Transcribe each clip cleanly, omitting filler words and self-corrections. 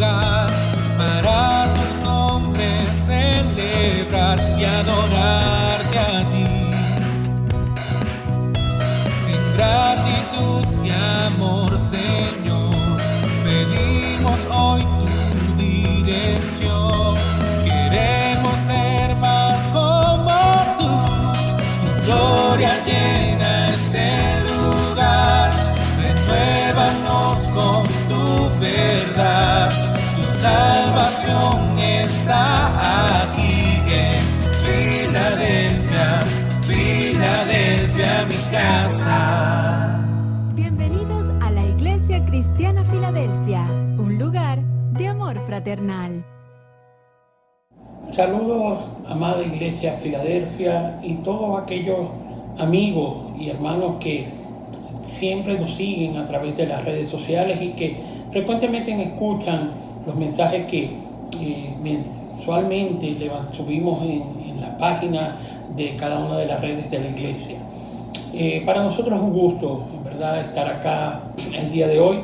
lugar para tu nombre celebrar y adorarte a ti. En gratitud y amor, Señor, pedimos hoy tu dirección. Queremos ser más como tu gloria llena este lugar. Renuévanos con tu verdad, tu salvación está aquí en Filadelfia, Filadelfia, mi casa. Bienvenidos a la Iglesia Cristiana Filadelfia, un lugar de amor fraternal. Saludos, amada Iglesia Filadelfia y todos aquellos amigos y hermanos que siempre nos siguen a través de las redes sociales y que frecuentemente escuchan los mensajes que mensualmente subimos en la página de cada una de las redes de la iglesia. Para nosotros es un gusto, en verdad, estar acá el día de hoy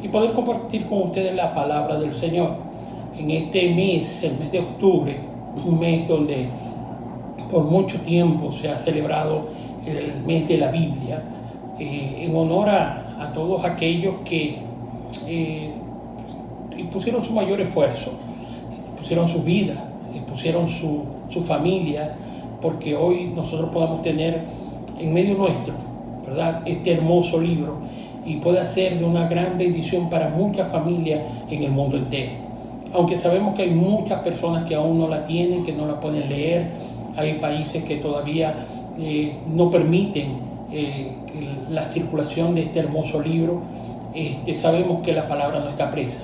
y poder compartir con ustedes la palabra del Señor. En este mes, el mes de octubre, un mes donde por mucho tiempo se ha celebrado el mes de la Biblia, en honor a todos aquellos que pusieron su mayor esfuerzo, pusieron su vida, pusieron su familia, porque hoy nosotros podamos tener en medio nuestro, ¿verdad?, este hermoso libro, y puede ser de una gran bendición para muchas familias en el mundo entero. Aunque sabemos que hay muchas personas que aún no la tienen, que no la pueden leer, hay países que todavía no permiten la circulación de este hermoso libro. Sabemos que la palabra no está presa,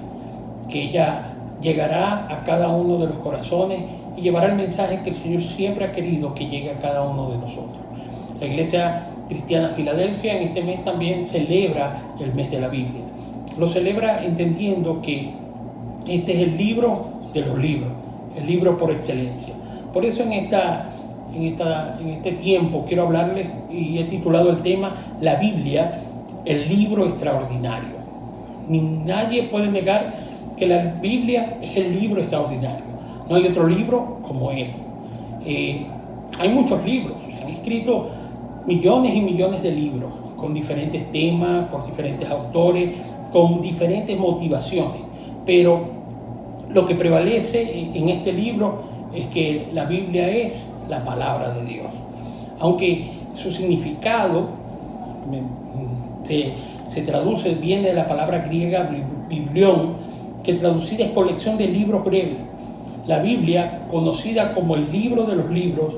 que ella llegará a cada uno de los corazones y llevará el mensaje que el Señor siempre ha querido que llegue a cada uno de nosotros. La Iglesia Cristiana Filadelfia en este mes también celebra el mes de la Biblia. Lo celebra entendiendo que este es el libro de los libros, el libro por excelencia. Por eso en este tiempo quiero hablarles, y he titulado el tema La Biblia, el libro extraordinario. Nadie puede negar que la Biblia es el libro extraordinario. No hay otro libro como él. Hay muchos libros, se han escrito millones y millones de libros con diferentes temas, por diferentes autores, con diferentes motivaciones. Pero lo que prevalece en este libro es que la Biblia es la palabra de Dios. Aunque su significado se traduce, viene de la palabra griega biblión, que traducida es colección de libros breves. La Biblia, conocida como el libro de los libros,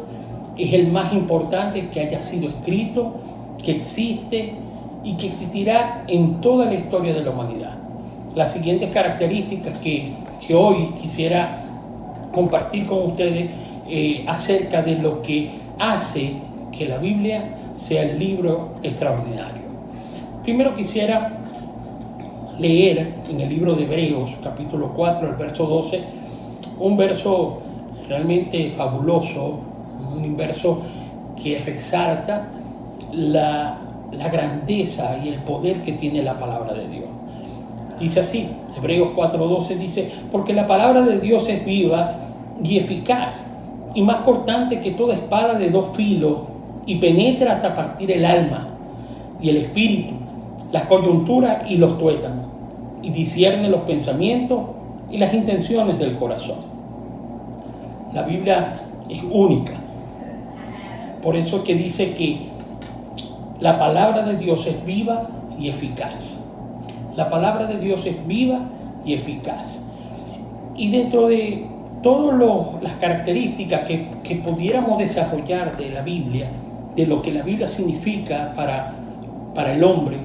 es el más importante que haya sido escrito, que existe y que existirá en toda la historia de la humanidad. Las siguientes características que hoy quisiera compartir con ustedes acerca de lo que hace que la Biblia sea el libro extraordinario. Primero quisiera leer en el libro de Hebreos, capítulo 4, el verso 12, un verso realmente fabuloso, un verso que resalta la grandeza y el poder que tiene la palabra de Dios. Dice así, Hebreos 4:12 dice: porque la palabra de Dios es viva y eficaz, y más cortante que toda espada de dos filos, y penetra hasta partir el alma y el espíritu, las coyunturas y los tuétanos, y discierne los pensamientos y las intenciones del corazón. La Biblia es única. Por eso es que dice que la palabra de Dios es viva y eficaz. La palabra de Dios es viva y eficaz. Y dentro de todas las características que pudiéramos desarrollar de la Biblia, de lo que la Biblia significa para el hombre,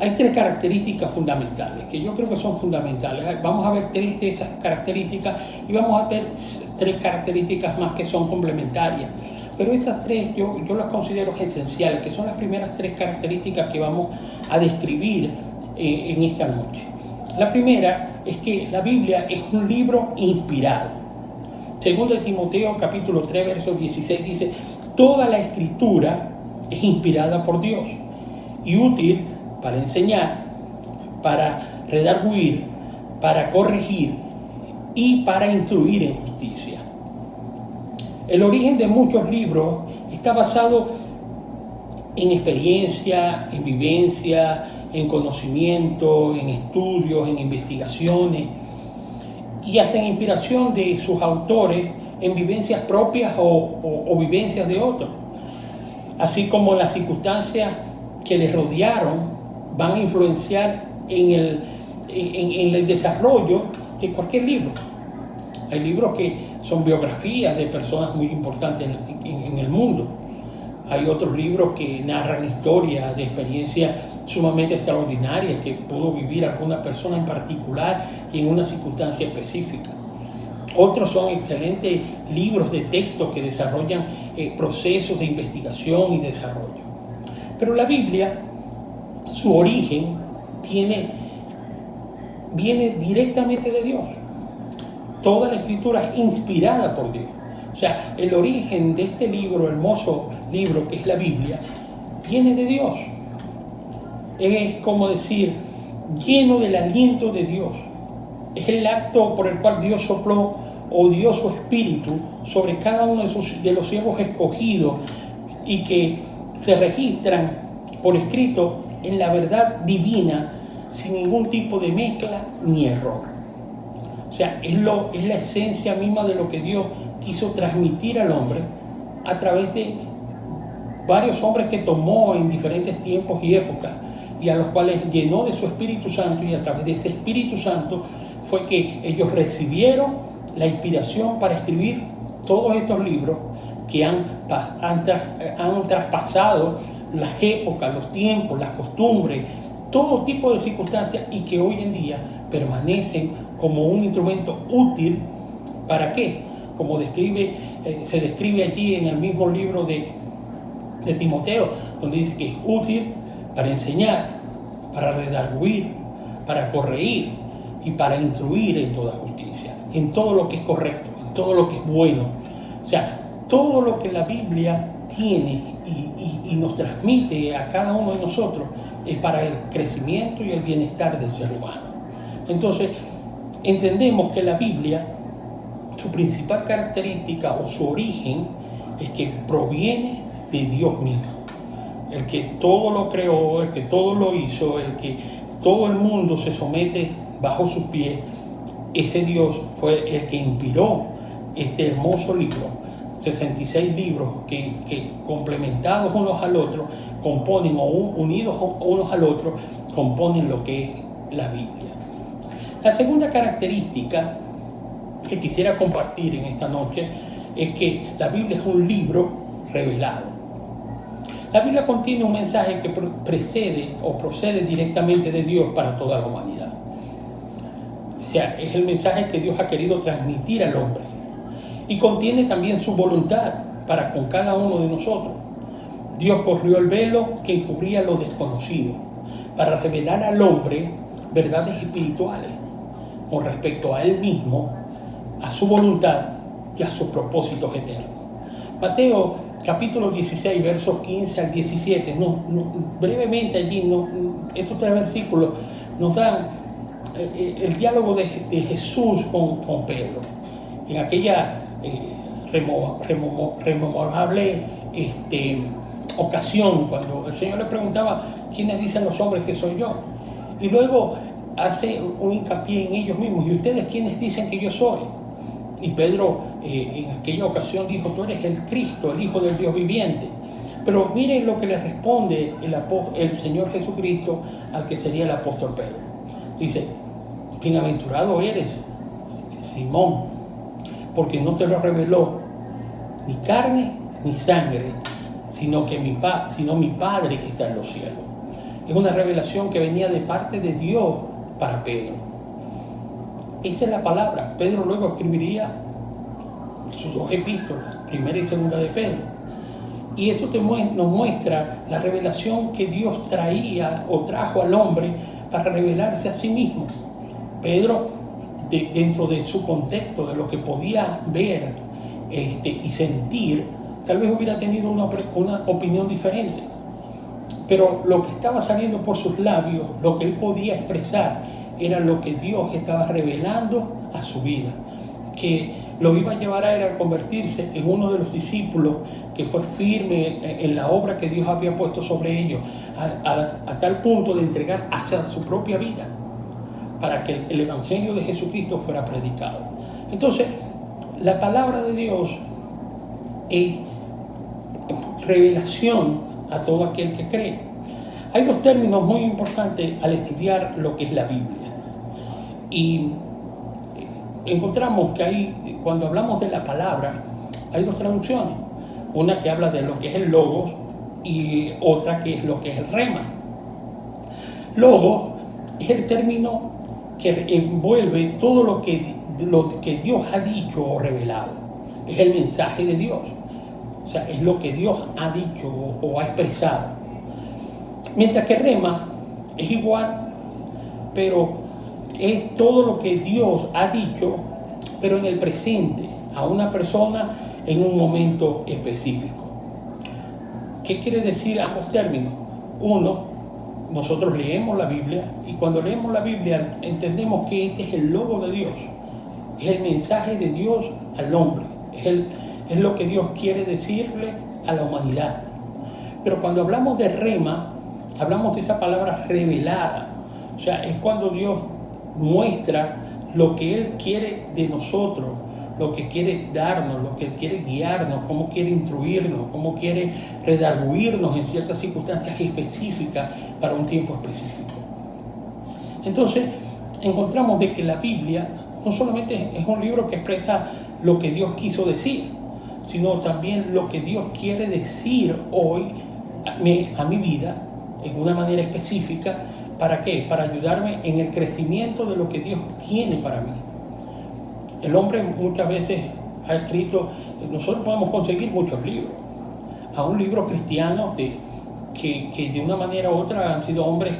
hay tres características fundamentales, que yo creo que son fundamentales. Vamos a ver tres de esas características y vamos a ver tres características más que son complementarias. Pero estas tres yo las considero esenciales, que son las primeras tres características que vamos a describir en esta noche. La primera es que la Biblia es un libro inspirado. Segundo de Timoteo, capítulo 3, verso 16, dice: toda la escritura es inspirada por Dios y útil para enseñar, para redarguir, para corregir y para instruir en justicia. El origen de muchos libros está basado en experiencia, en vivencia, en conocimiento, en estudios, en investigaciones y hasta en inspiración de sus autores en vivencias propias o vivencias de otros, así como las circunstancias que les rodearon van a influenciar en el desarrollo de cualquier libro. Hay libros que son biografías de personas muy importantes en el mundo. Hay otros libros que narran historias de experiencias sumamente extraordinarias que pudo vivir alguna persona en particular y en una circunstancia específica. Otros son excelentes libros de texto que desarrollan procesos de investigación y desarrollo. Pero la Biblia, su origen, viene directamente de Dios. Toda la escritura es inspirada por Dios. O sea, el origen de este libro, hermoso libro que es la Biblia, viene de Dios. Es como decir, lleno del aliento de Dios. Es el acto por el cual Dios sopló o dio su espíritu sobre cada uno de los siervos escogidos y que se registran por escrito en la verdad divina sin ningún tipo de mezcla ni error. O sea, es la esencia misma de lo que Dios quiso transmitir al hombre a través de varios hombres que tomó en diferentes tiempos y épocas y a los cuales llenó de su Espíritu Santo, y a través de ese Espíritu Santo fue que ellos recibieron la inspiración para escribir todos estos libros que han traspasado las épocas, los tiempos, las costumbres, todo tipo de circunstancias, y que hoy en día permanecen como un instrumento útil. ¿Para qué? Como se describe allí en el mismo libro de Timoteo, donde dice que es útil para enseñar, para redarguir, para corregir y para instruir en toda justicia, en todo lo que es correcto, en todo lo que es bueno. O sea, todo lo que la Biblia tiene y nos transmite a cada uno de nosotros es para el crecimiento y el bienestar del ser humano. Entonces, entendemos que la Biblia, su principal característica o su origen es que proviene de Dios mismo, el que todo lo creó, el que todo lo hizo, el que todo el mundo se somete bajo sus pies. Ese Dios fue el que inspiró este hermoso libro, 66 libros que complementados unos al otro componen, o unidos unos al otro, componen lo que es la Biblia. La segunda característica que quisiera compartir en esta noche es que la Biblia es un libro revelado. La Biblia contiene un mensaje que procede directamente de Dios para toda la humanidad. O sea, es el mensaje que Dios ha querido transmitir al hombre. Y contiene también su voluntad para con cada uno de nosotros. Dios corrió el velo que encubría lo desconocido para revelar al hombre verdades espirituales con respecto a él mismo, a su voluntad y a sus propósitos eternos. Mateo capítulo 16, versos 15 al 17, brevemente allí, estos 3 versículos nos dan el diálogo de Jesús con Pedro. En aquella rememorable ocasión, cuando el Señor le preguntaba, ¿quiénes dicen los hombres que soy yo? Y luego hace un hincapié en ellos mismos, ¿y ustedes quiénes dicen que yo soy? Y Pedro en aquella ocasión dijo, tú eres el Cristo, el Hijo del Dios viviente. Pero miren lo que le responde el Señor Jesucristo al que sería el apóstol Pedro. Dice, bienaventurado eres, Simón, porque no te lo reveló ni carne ni sangre, sino mi Padre que está en los cielos. Es una revelación que venía de parte de Dios para Pedro. Esa es la palabra. Pedro luego escribiría sus 2 epístolas, primera y segunda de Pedro. Y eso nos muestra la revelación que Dios trajo al hombre para revelarse a sí mismo. Pedro, dentro de su contexto, de lo que podía ver y sentir, tal vez hubiera tenido una opinión diferente. Pero lo que estaba saliendo por sus labios, lo que él podía expresar, era lo que Dios estaba revelando a su vida, que lo iba a llevar a él a convertirse en uno de los discípulos que fue firme en la obra que Dios había puesto sobre ellos, a tal punto de entregar hasta su propia vida para que el Evangelio de Jesucristo fuera predicado. Entonces, la palabra de Dios es revelación a todo aquel que cree. Hay dos términos muy importantes al estudiar lo que es la Biblia. Y encontramos que cuando hablamos de la palabra, hay dos traducciones. Una que habla de lo que es el logos y otra que es lo que es el rema. Logos es el término que envuelve todo lo que Dios ha dicho o revelado. Es el mensaje de Dios. O sea, es lo que Dios ha dicho o ha expresado. Mientras que rema es igual, pero es todo lo que Dios ha dicho, pero en el presente, a una persona en un momento específico. ¿Qué quiere decir ambos términos? Uno, nosotros leemos la Biblia y cuando leemos la Biblia entendemos que este es el logo de Dios, es el mensaje de Dios al hombre, es lo que Dios quiere decirle a la humanidad. Pero cuando hablamos de rema, hablamos de esa palabra revelada, o sea, es cuando Dios muestra lo que Él quiere de nosotros, lo que quiere darnos, lo que quiere guiarnos, cómo quiere instruirnos, cómo quiere redarguirnos en ciertas circunstancias específicas para un tiempo específico. Entonces, encontramos de que la Biblia no solamente es un libro que expresa lo que Dios quiso decir, sino también lo que Dios quiere decir hoy a mi vida en una manera específica. ¿Para qué? Para ayudarme en el crecimiento de lo que Dios tiene para mí. El hombre muchas veces ha escrito, nosotros podemos conseguir muchos libros, aún libros cristianos que de una manera u otra han sido hombres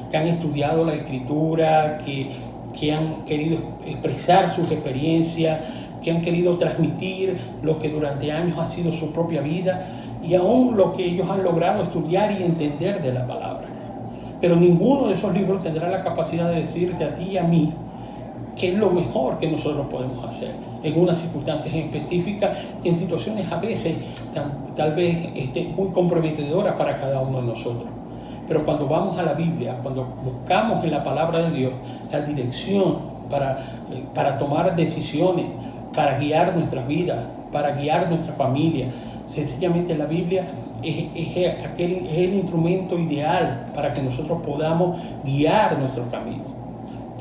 que han estudiado la Escritura, que han querido expresar sus experiencias, que han querido transmitir lo que durante años ha sido su propia vida y aún lo que ellos han logrado estudiar y entender de la palabra. Pero ninguno de esos libros tendrá la capacidad de decirte a ti y a mí qué es lo mejor que nosotros podemos hacer en unas circunstancias específicas y en situaciones a veces tal vez muy comprometedoras para cada uno de nosotros. Pero cuando vamos a la Biblia, cuando buscamos en la palabra de Dios la dirección para tomar decisiones, para guiar nuestras vidas, para guiar nuestra familia, sencillamente la Biblia es el instrumento ideal para que nosotros podamos guiar nuestro camino.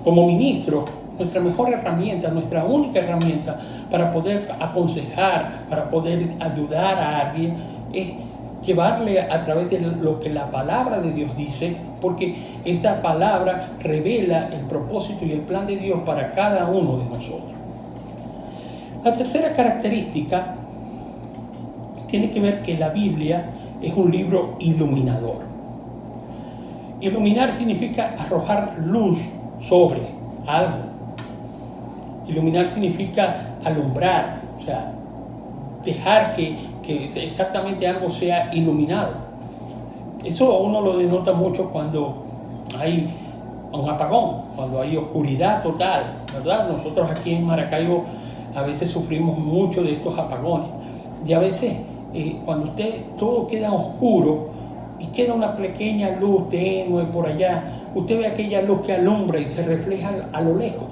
Como ministros, nuestra mejor herramienta, nuestra única herramienta para poder aconsejar, para poder ayudar a alguien, es llevarle a través de lo que la palabra de Dios dice, porque esta palabra revela el propósito y el plan de Dios para cada uno de nosotros. La tercera característica tiene que ver que la Biblia es un libro iluminador. Iluminar significa arrojar luz sobre algo. Iluminar significa alumbrar, o sea, dejar que exactamente algo sea iluminado. Eso uno lo denota mucho cuando hay un apagón, cuando hay oscuridad total, ¿verdad? Nosotros aquí en Maracaibo a veces sufrimos mucho de estos apagones. Y a veces cuando todo queda oscuro y queda una pequeña luz tenue por allá, usted ve aquella luz que alumbra y se refleja a lo lejos,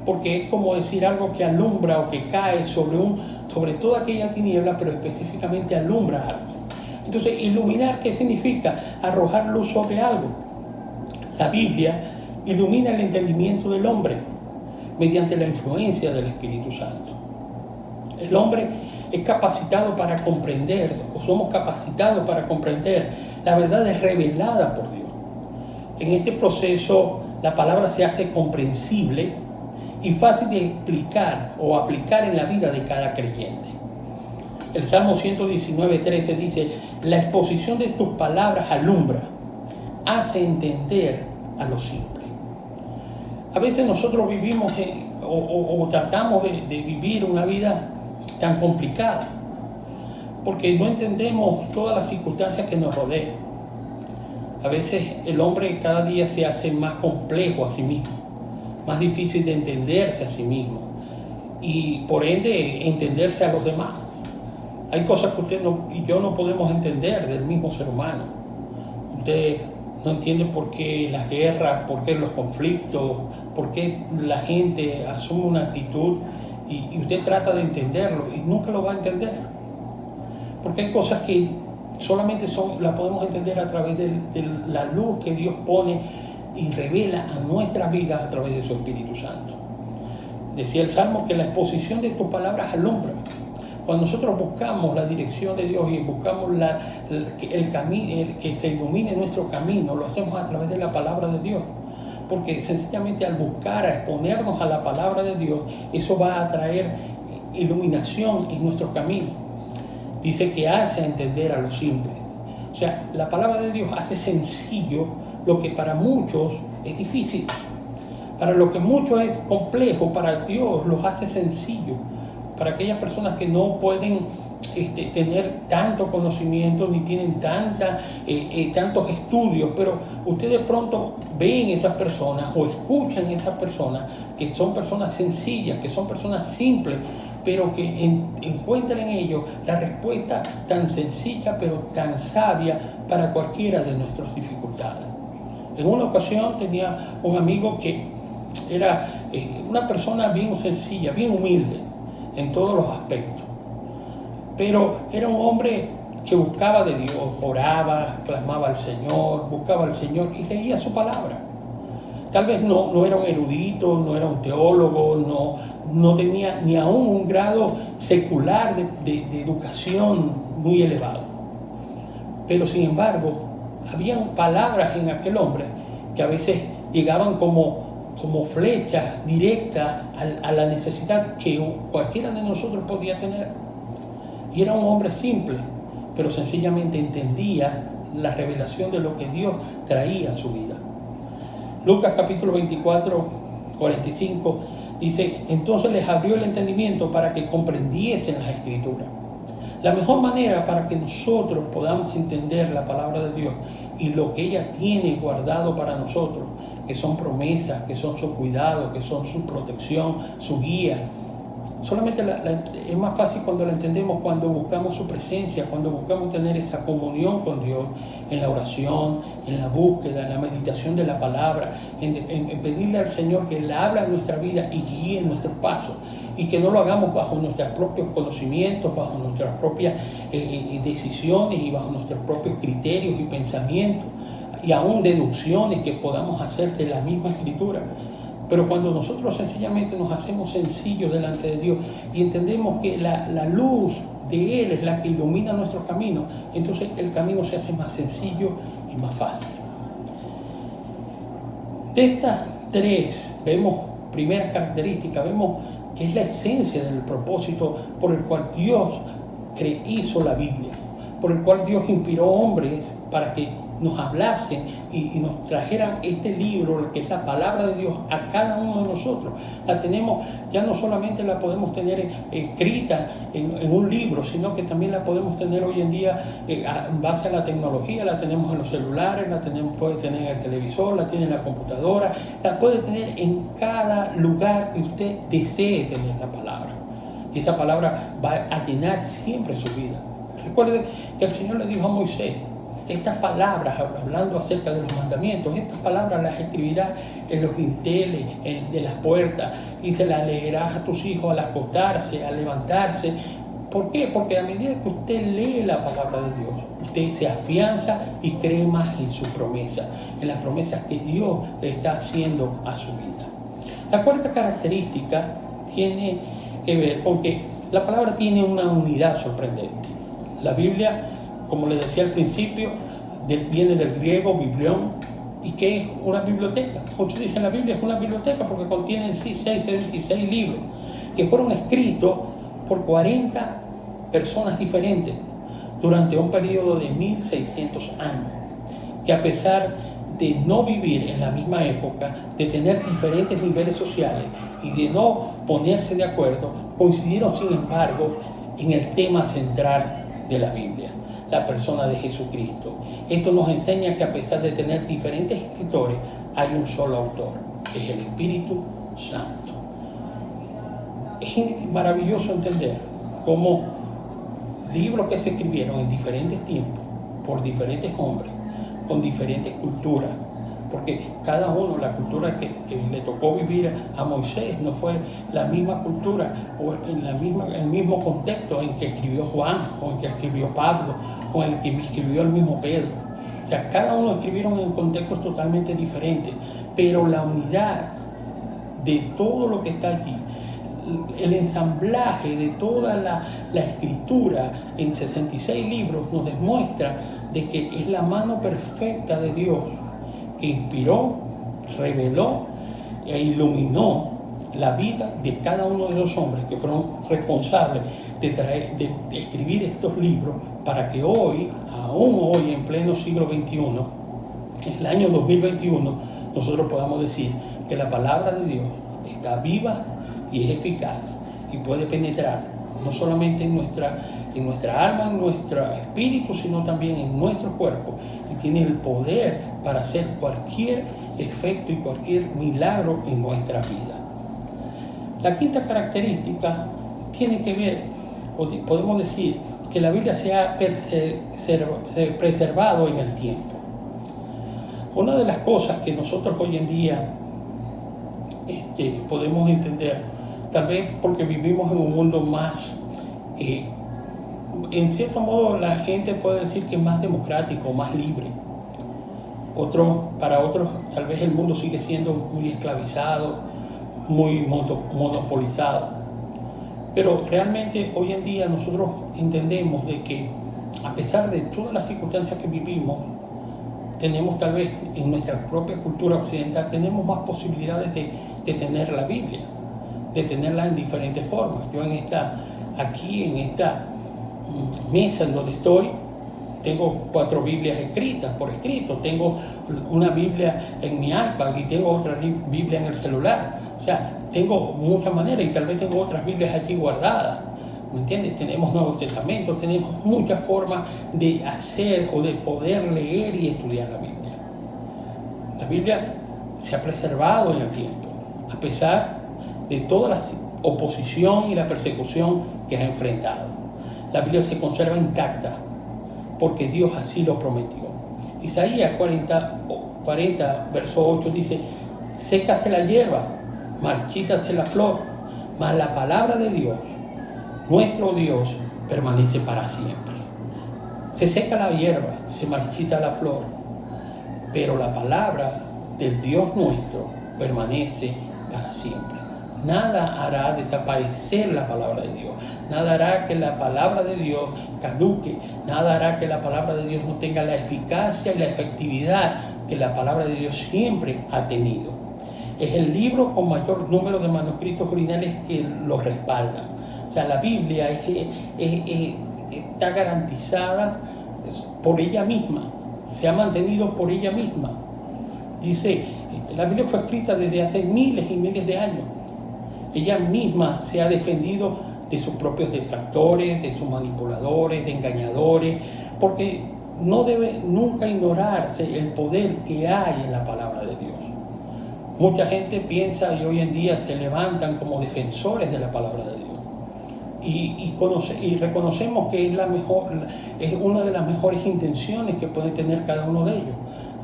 porque es como decir algo que alumbra o que cae sobre toda aquella tiniebla, pero específicamente alumbra algo. Entonces, iluminar, ¿qué significa? Arrojar luz sobre algo. La Biblia ilumina el entendimiento del hombre mediante la influencia del Espíritu Santo. El hombre es capacitado para comprender, o somos capacitados para comprender la verdad revelada por Dios. En este proceso, la palabra se hace comprensible y fácil de explicar o aplicar en la vida de cada creyente. El Salmo 119:13 dice: la exposición de tus palabras alumbra, hace entender a los simples. A veces nosotros vivimos o tratamos de vivir una vida tan complicada porque no entendemos todas las circunstancias que nos rodean. A veces el hombre cada día se hace más complejo a sí mismo, más difícil de entenderse a sí mismo y por ende entenderse a los demás. Hay cosas que usted y yo no podemos entender del mismo ser humano. Usted no entiende por qué las guerras, por qué los conflictos, por qué la gente asume una actitud y usted trata de entenderlo y nunca lo va a entender. Porque hay cosas que solamente las podemos entender a través de la luz que Dios pone y revela a nuestra vida a través de su Espíritu Santo. Decía el Salmo que la exposición de tus palabras alumbra. Cuando nosotros buscamos la dirección de Dios y buscamos el camino, que se ilumine nuestro camino, lo hacemos a través de la palabra de Dios. Porque sencillamente al buscar, a exponernos a la palabra de Dios, eso va a traer iluminación en nuestros caminos. Dice que hace entender a los simples. O sea, la palabra de Dios hace sencillo lo que para muchos es difícil. Para lo que muchos es complejo, para Dios los hace sencillo. Para aquellas personas que no pueden tener tanto conocimiento ni tienen tantos estudios, pero usted de pronto ven esas personas o escuchan esas personas que son personas sencillas, que son personas simples, pero que encuentran en ellos la respuesta tan sencilla pero tan sabia para cualquiera de nuestras dificultades. En una ocasión tenía un amigo que era una persona bien sencilla, bien humilde en todos los aspectos, pero era un hombre que buscaba de Dios, oraba, clamaba al Señor, buscaba al Señor y leía su palabra. Tal vez no era un erudito, no era un teólogo, no tenía ni aún un grado secular de educación muy elevado. Pero sin embargo, habían palabras en aquel hombre que a veces llegaban como flechas directas a la necesidad que cualquiera de nosotros podía tener. Y era un hombre simple, pero sencillamente entendía la revelación de lo que Dios traía a su vida. Lucas capítulo 24, 45 dice: entonces les abrió el entendimiento para que comprendiesen las Escrituras. La mejor manera para que nosotros podamos entender la palabra de Dios y lo que ella tiene guardado para nosotros, que son promesas, que son su cuidado, que son su protección, su guía. Solamente es más fácil cuando la entendemos, cuando buscamos su presencia, cuando buscamos tener esa comunión con Dios en la oración, en la búsqueda, en la meditación de la palabra, en pedirle al Señor que Él habla en nuestra vida y guíe nuestros pasos, y que no lo hagamos bajo nuestros propios conocimientos, bajo nuestras propias decisiones y bajo nuestros propios criterios y pensamientos, y aún deducciones que podamos hacer de la misma Escritura. Pero cuando nosotros sencillamente nos hacemos sencillos delante de Dios y entendemos que la luz de Él es la que ilumina nuestros caminos, entonces el camino se hace más sencillo y más fácil. De estas tres primeras características, vemos que es la esencia del propósito por el cual Dios hizo la Biblia, por el cual Dios inspiró hombres para que nos hablasen y nos trajeran este libro, que es la palabra de Dios, a cada uno de nosotros. La tenemos, ya no solamente la podemos tener escrita en un libro, sino que también la podemos tener hoy en día en base a la tecnología. La tenemos en los celulares, puede tener en el televisor, la tiene en la computadora, la puede tener en cada lugar que usted desee tener la palabra. Y esa palabra va a llenar siempre su vida. Recuerde que el Señor le dijo a Moisés: estas palabras, hablando acerca de los mandamientos, estas palabras las escribirás en los dinteles de las puertas y se las leerás a tus hijos al acostarse, al levantarse. ¿Por qué? Porque a medida que usted lee la palabra de Dios, usted se afianza y cree más en su promesa, en las promesas que Dios le está haciendo a su vida. La cuarta característica tiene que ver con que la palabra tiene una unidad sorprendente. La Biblia, como les decía al principio, viene del griego biblión, y que es una biblioteca. Muchos dicen la Biblia es una biblioteca porque contiene en sí 66 libros que fueron escritos por 40 personas diferentes durante un periodo de 1600 años, que a pesar de no vivir en la misma época, de tener diferentes niveles sociales y de no ponerse de acuerdo, coincidieron sin embargo en el tema central de la Biblia. la persona de Jesucristo. Esto nos enseña que a pesar de tener diferentes escritores, hay un solo autor, es el Espíritu Santo. Es maravilloso entender cómo libros que se escribieron en diferentes tiempos, por diferentes hombres, con diferentes culturas, porque cada uno, la cultura que le tocó vivir a Moisés no fue la misma cultura o en el mismo contexto en que escribió Juan, o en que escribió Pablo, o en el que escribió el mismo Pedro. O sea, cada uno escribieron en contextos totalmente diferentes, pero la unidad de todo lo que está allí, el ensamblaje de toda la escritura en 66 libros nos demuestra de que es la mano perfecta de Dios que inspiró, reveló e iluminó la vida de cada uno de los hombres que fueron responsables de escribir estos libros para que hoy, aún hoy en pleno siglo XXI, en el año 2021, nosotros podamos decir que la palabra de Dios está viva y es eficaz y puede penetrar no solamente en nuestra alma, en nuestro espíritu, sino también en nuestro cuerpo, y tiene el poder para hacer cualquier efecto y cualquier milagro en nuestra vida. La quinta característica tiene que ver, o podemos decir, que la Biblia se ha preservado en el tiempo. Una de las cosas que nosotros hoy en día podemos entender, tal vez porque vivimos en un mundo más, en cierto modo la gente puede decir que es más democrático, más libre. Para otros tal vez el mundo sigue siendo muy esclavizado, muy monopolizado. Pero realmente hoy en día nosotros entendemos de que a pesar de todas las circunstancias que vivimos, tenemos tal vez en nuestra propia cultura occidental, tenemos más posibilidades de tener la Biblia, de tenerla en diferentes formas. Yo aquí en esta mesa en donde estoy, tengo 4 Biblias escritas, por escrito. Tengo una Biblia en mi iPad y tengo otra Biblia en el celular. O sea, tengo muchas maneras y tal vez tengo otras Biblias aquí guardadas. ¿Me entiendes? Tenemos Nuevos Testamentos, tenemos muchas formas de hacer o de poder leer y estudiar la Biblia. La Biblia se ha preservado en el tiempo, a pesar de toda la oposición y la persecución que ha enfrentado. La Biblia se conserva intacta porque Dios así lo prometió. Isaías 40 verso 8 dice: sécase la hierba, marchítase la flor, mas la palabra de Dios, nuestro Dios, permanece para siempre. Se seca la hierba, se marchita la flor, pero la palabra del Dios nuestro permanece para siempre. Nada hará desaparecer la palabra de Dios. Nada hará que la palabra de Dios caduque. Nada hará que la palabra de Dios no tenga la eficacia y la efectividad que la palabra de Dios siempre ha tenido. Es el libro con mayor número de manuscritos originales que lo respaldan. O sea, la Biblia está garantizada por ella misma. Se ha mantenido por ella misma. Dice, la Biblia fue escrita desde hace miles y miles de años. Ella misma se ha defendido de sus propios detractores, de sus manipuladores, de engañadores, porque no debe nunca ignorarse el poder que hay en la palabra de Dios. Mucha gente piensa y hoy en día se levantan como defensores de la palabra de Dios. Y reconocemos que es una de las mejores intenciones que puede tener cada uno de ellos,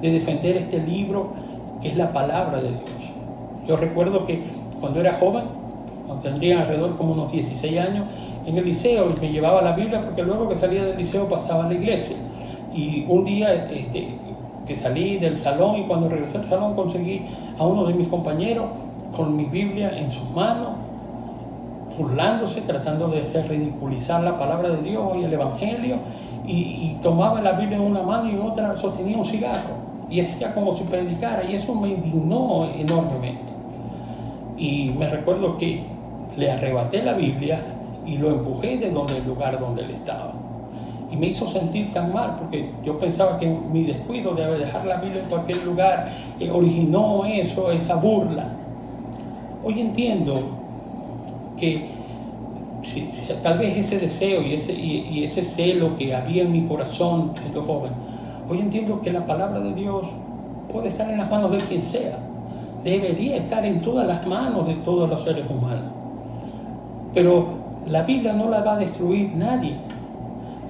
de defender este libro que es la palabra de Dios. Yo recuerdo que cuando era joven, cuando tendría alrededor como unos 16 años, en el liceo me llevaba la Biblia porque luego que salía del liceo pasaba a la iglesia. Y un día que salí del salón y cuando regresé al salón conseguí a uno de mis compañeros con mi Biblia en sus manos, burlándose, tratando de hacer ridiculizar la palabra de Dios y el Evangelio, y tomaba la Biblia en una mano y en otra sostenía un cigarro y hacía como si predicara, y eso me indignó enormemente. Y me recuerdo que le arrebaté la Biblia y lo empujé del lugar donde él estaba. Y me hizo sentir tan mal porque yo pensaba que mi descuido de dejar la Biblia en cualquier lugar originó esa burla. Hoy entiendo que tal vez ese deseo y ese celo que había en mi corazón siendo joven, hoy entiendo que la palabra de Dios puede estar en las manos de quien sea. Debería estar en todas las manos de todos los seres humanos. Pero la Biblia no la va a destruir nadie.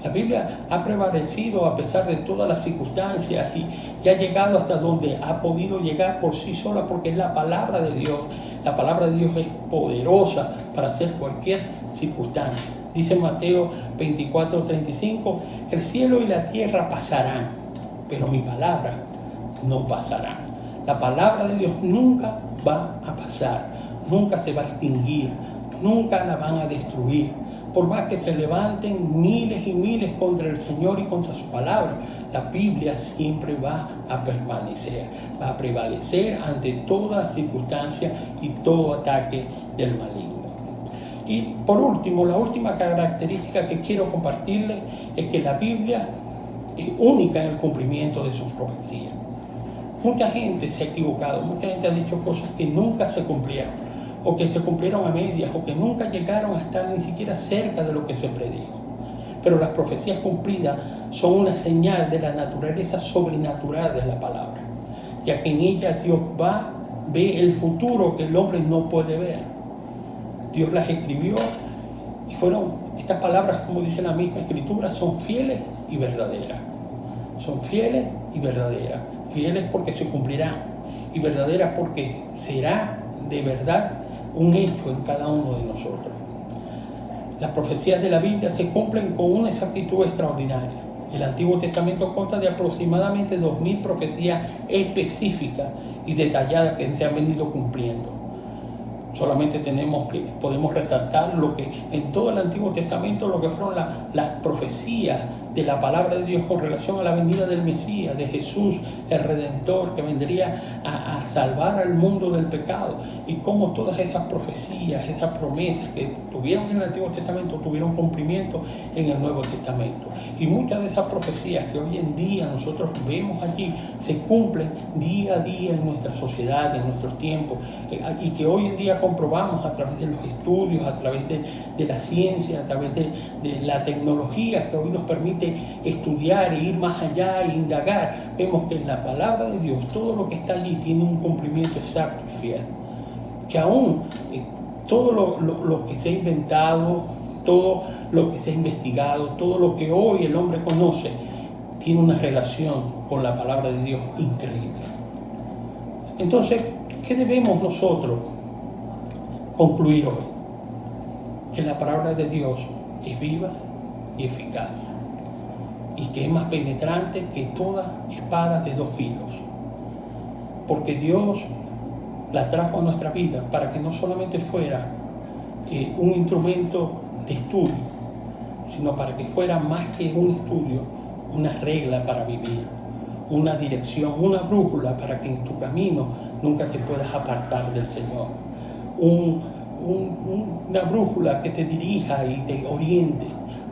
La Biblia ha prevalecido a pesar de todas las circunstancias y ha llegado hasta donde ha podido llegar por sí sola, porque es la palabra de Dios. La palabra de Dios es poderosa para hacer cualquier circunstancia. Dice Mateo 24:35, el cielo y la tierra pasarán, pero mi palabra no pasará. La palabra de Dios nunca va a pasar, nunca se va a extinguir, nunca la van a destruir. Por más que se levanten miles y miles contra el Señor y contra su palabra, la Biblia siempre va a permanecer, va a prevalecer ante toda circunstancia y todo ataque del maligno. Y por último, la última característica que quiero compartirles es que la Biblia es única en el cumplimiento de sus profecías. Mucha gente se ha equivocado, mucha gente ha dicho cosas que nunca se cumplieron, o que se cumplieron a medias, o que nunca llegaron a estar ni siquiera cerca de lo que se predijo. Pero las profecías cumplidas son una señal de la naturaleza sobrenatural de la palabra, ya que en ella Dios ve el futuro que el hombre no puede ver. Dios las escribió y estas palabras, como dice la misma Escritura, son fieles y verdaderas. Son fieles y verdaderas. Fieles porque se cumplirán y verdaderas porque será de verdad un hecho en cada uno de nosotros. Las profecías de la Biblia se cumplen con una exactitud extraordinaria. El Antiguo Testamento consta de aproximadamente 2000 profecías específicas y detalladas que se han venido cumpliendo. Solamente podemos resaltar lo que en todo el Antiguo Testamento, lo que fueron las profecías de la palabra de Dios con relación a la venida del Mesías, de Jesús, el Redentor, que vendría a salvar al mundo del pecado, y cómo todas esas profecías, esas promesas que tuvieron en el Antiguo Testamento tuvieron cumplimiento en el Nuevo Testamento. Y muchas de esas profecías que hoy en día nosotros vemos allí se cumplen día a día en nuestra sociedad, en nuestros tiempos, y que hoy en día comprobamos a través de los estudios, a través de la ciencia, a través de la tecnología que hoy nos permite estudiar e ir más allá e indagar. Vemos que en la palabra de Dios todo lo que está allí tiene un cumplimiento exacto y fiel. Que aún todo lo que se ha inventado, todo lo que se ha investigado, todo lo que hoy el hombre conoce, tiene una relación con la palabra de Dios increíble. Entonces, ¿qué debemos nosotros concluir hoy? Que la palabra de Dios es viva y eficaz, y que es más penetrante que toda espada de 2 filos. Porque Dios la trajo a nuestra vida para que no solamente fuera un instrumento de estudio, sino para que fuera más que un estudio, una regla para vivir, una dirección, una brújula para que en tu camino nunca te puedas apartar del Señor. Una brújula que te dirija y te oriente,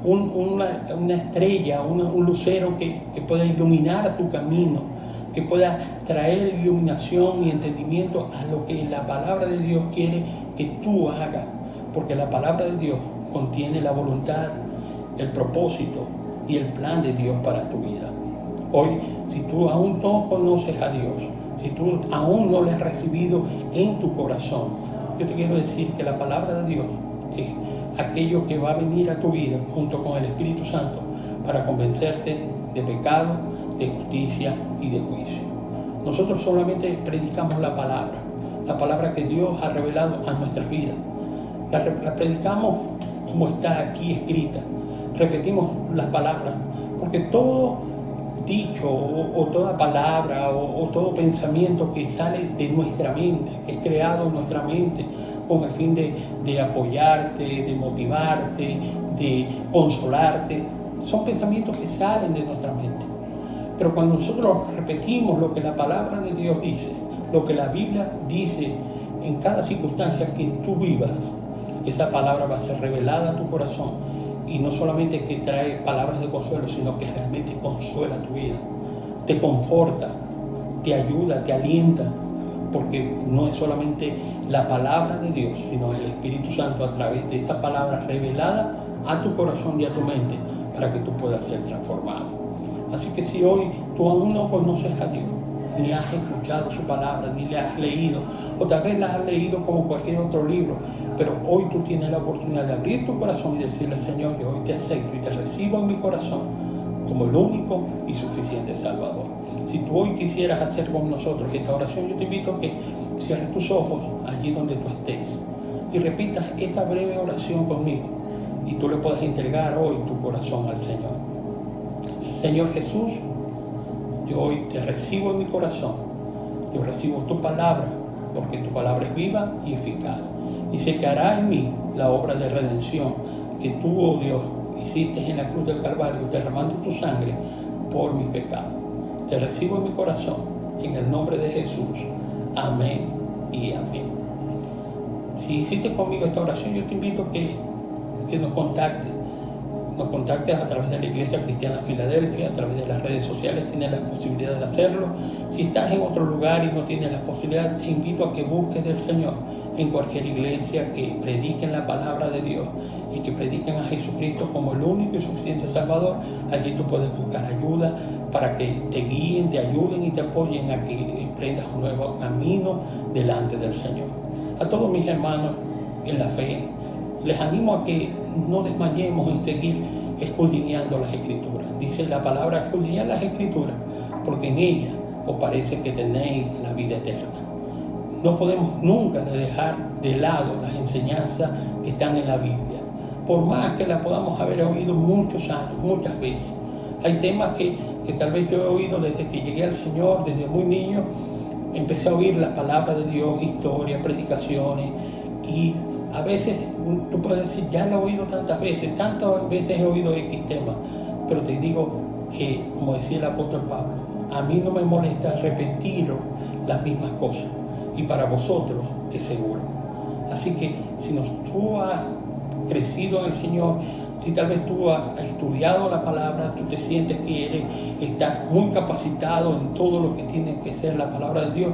una estrella, un lucero que pueda iluminar tu camino, que pueda traer iluminación y entendimiento a lo que la palabra de Dios quiere que tú hagas, porque la palabra de Dios contiene la voluntad, el propósito y el plan de Dios para tu vida. Hoy, si tú aún no conoces a Dios, si tú aún no le has recibido en tu corazón, yo te quiero decir que la palabra de Dios es aquello que va a venir a tu vida junto con el Espíritu Santo para convencerte de pecado, de justicia y de juicio. Nosotros solamente predicamos la palabra que Dios ha revelado a nuestras vidas. La predicamos como está aquí escrita. Repetimos las palabras, porque todo dicho o toda palabra o todo pensamiento que sale de nuestra mente, que es creado en nuestra mente con el fin de apoyarte, de motivarte, de consolarte, son pensamientos que salen de nuestra mente. Pero cuando nosotros repetimos lo que la palabra de Dios dice, lo que la Biblia dice en cada circunstancia que tú vivas, esa palabra va a ser revelada a tu corazón, y no solamente que trae palabras de consuelo, sino que realmente consuela tu vida, te conforta, te ayuda, te alienta, porque no es solamente la palabra de Dios, sino el Espíritu Santo a través de esa palabra revelada a tu corazón y a tu mente para que tú puedas ser transformado. Así que si hoy tú aún no conoces a Dios, ni has escuchado su palabra, ni le has leído, o tal vez la has leído como cualquier otro libro, pero hoy tú tienes la oportunidad de abrir tu corazón y decirle: Señor, yo hoy te acepto y te recibo en mi corazón como el único y suficiente Salvador. Si tú hoy quisieras hacer con nosotros esta oración, yo te invito a que cierres tus ojos allí donde tú estés y repitas esta breve oración conmigo, y tú le puedes entregar hoy tu corazón al Señor. Señor Jesús, yo hoy te recibo en mi corazón. Yo recibo tu palabra, porque tu palabra es viva y eficaz, y sé que hará en mí la obra de redención que tú, oh Dios, hiciste en la cruz del Calvario, derramando tu sangre por mi pecado. Te recibo en mi corazón, en el nombre de Jesús. Amén y amén. Si hiciste conmigo esta oración, yo te invito a que nos contactes. Nos contactes a través de la Iglesia Cristiana Filadelfia, a través de las redes sociales, tienes la posibilidad de hacerlo. Si estás en otro lugar y no tienes la posibilidad, te invito a que busques del Señor en cualquier iglesia que prediquen la palabra de Dios y que prediquen a Jesucristo como el único y suficiente Salvador. Allí tú puedes buscar ayuda para que te guíen, te ayuden y te apoyen a que emprendas un nuevo camino delante del Señor. A todos mis hermanos en la fe, les animo a que no desmayemos en seguir escudriñando las Escrituras. Dice la palabra: escudriñar las Escrituras, porque en ellas os parece que tenéis la vida eterna. No podemos nunca dejar de lado las enseñanzas que están en la Biblia, por más que las podamos haber oído muchos años, muchas veces. Hay temas que tal vez yo he oído desde que llegué al Señor, desde muy niño. Empecé a oír la palabra de Dios, historias, predicaciones, y a veces tú puedes decir: ya lo he oído tantas veces he oído X tema, pero te digo que, como decía el apóstol Pablo, a mí no me molesta repetir las mismas cosas, y para vosotros es seguro. Así que si tú has crecido en el Señor, si tal vez tú has estudiado la palabra, tú te sientes que estás muy capacitado en todo lo que tiene que ser la palabra de Dios,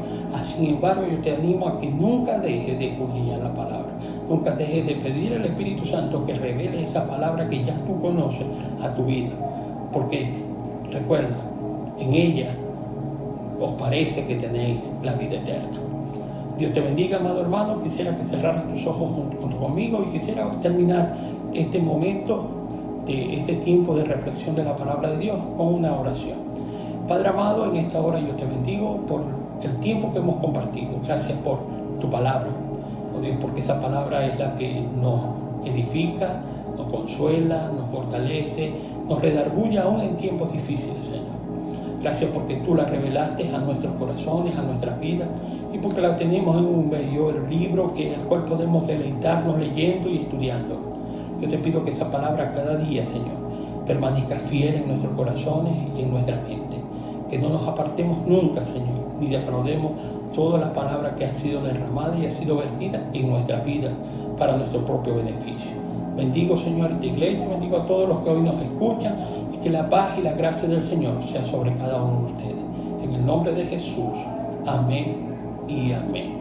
sin embargo yo te animo a que nunca dejes de escudriñar la palabra, nunca dejes de pedir al Espíritu Santo que revele esa palabra que ya tú conoces a tu vida, porque recuerda, en ella os parece que tenéis la vida eterna. Dios te bendiga, amado hermano. Quisiera que cerraras tus ojos junto conmigo y quisiera terminar este momento, de este tiempo de reflexión de la palabra de Dios, con una oración. Padre amado, en esta hora yo te bendigo por el tiempo que hemos compartido. Gracias por tu palabra, oh Dios, porque esa palabra es la que nos edifica, nos consuela, nos fortalece, nos redarguye aún en tiempos difíciles, Señor. Gracias porque tú la revelaste a nuestros corazones, a nuestras vidas, y porque la tenemos en un bello libro el cual podemos deleitarnos leyendo y estudiando. Yo te pido que esa palabra cada día, Señor, permanezca fiel en nuestros corazones y en nuestra mente. Que no nos apartemos nunca, Señor, ni defraudemos toda la palabra que ha sido derramada y ha sido vertida en nuestra vida para nuestro propio beneficio. Bendigo, Señor, esta iglesia, bendigo a todos los que hoy nos escuchan, y que la paz y la gracia del Señor sea sobre cada uno de ustedes. En el nombre de Jesús. Amén y amén.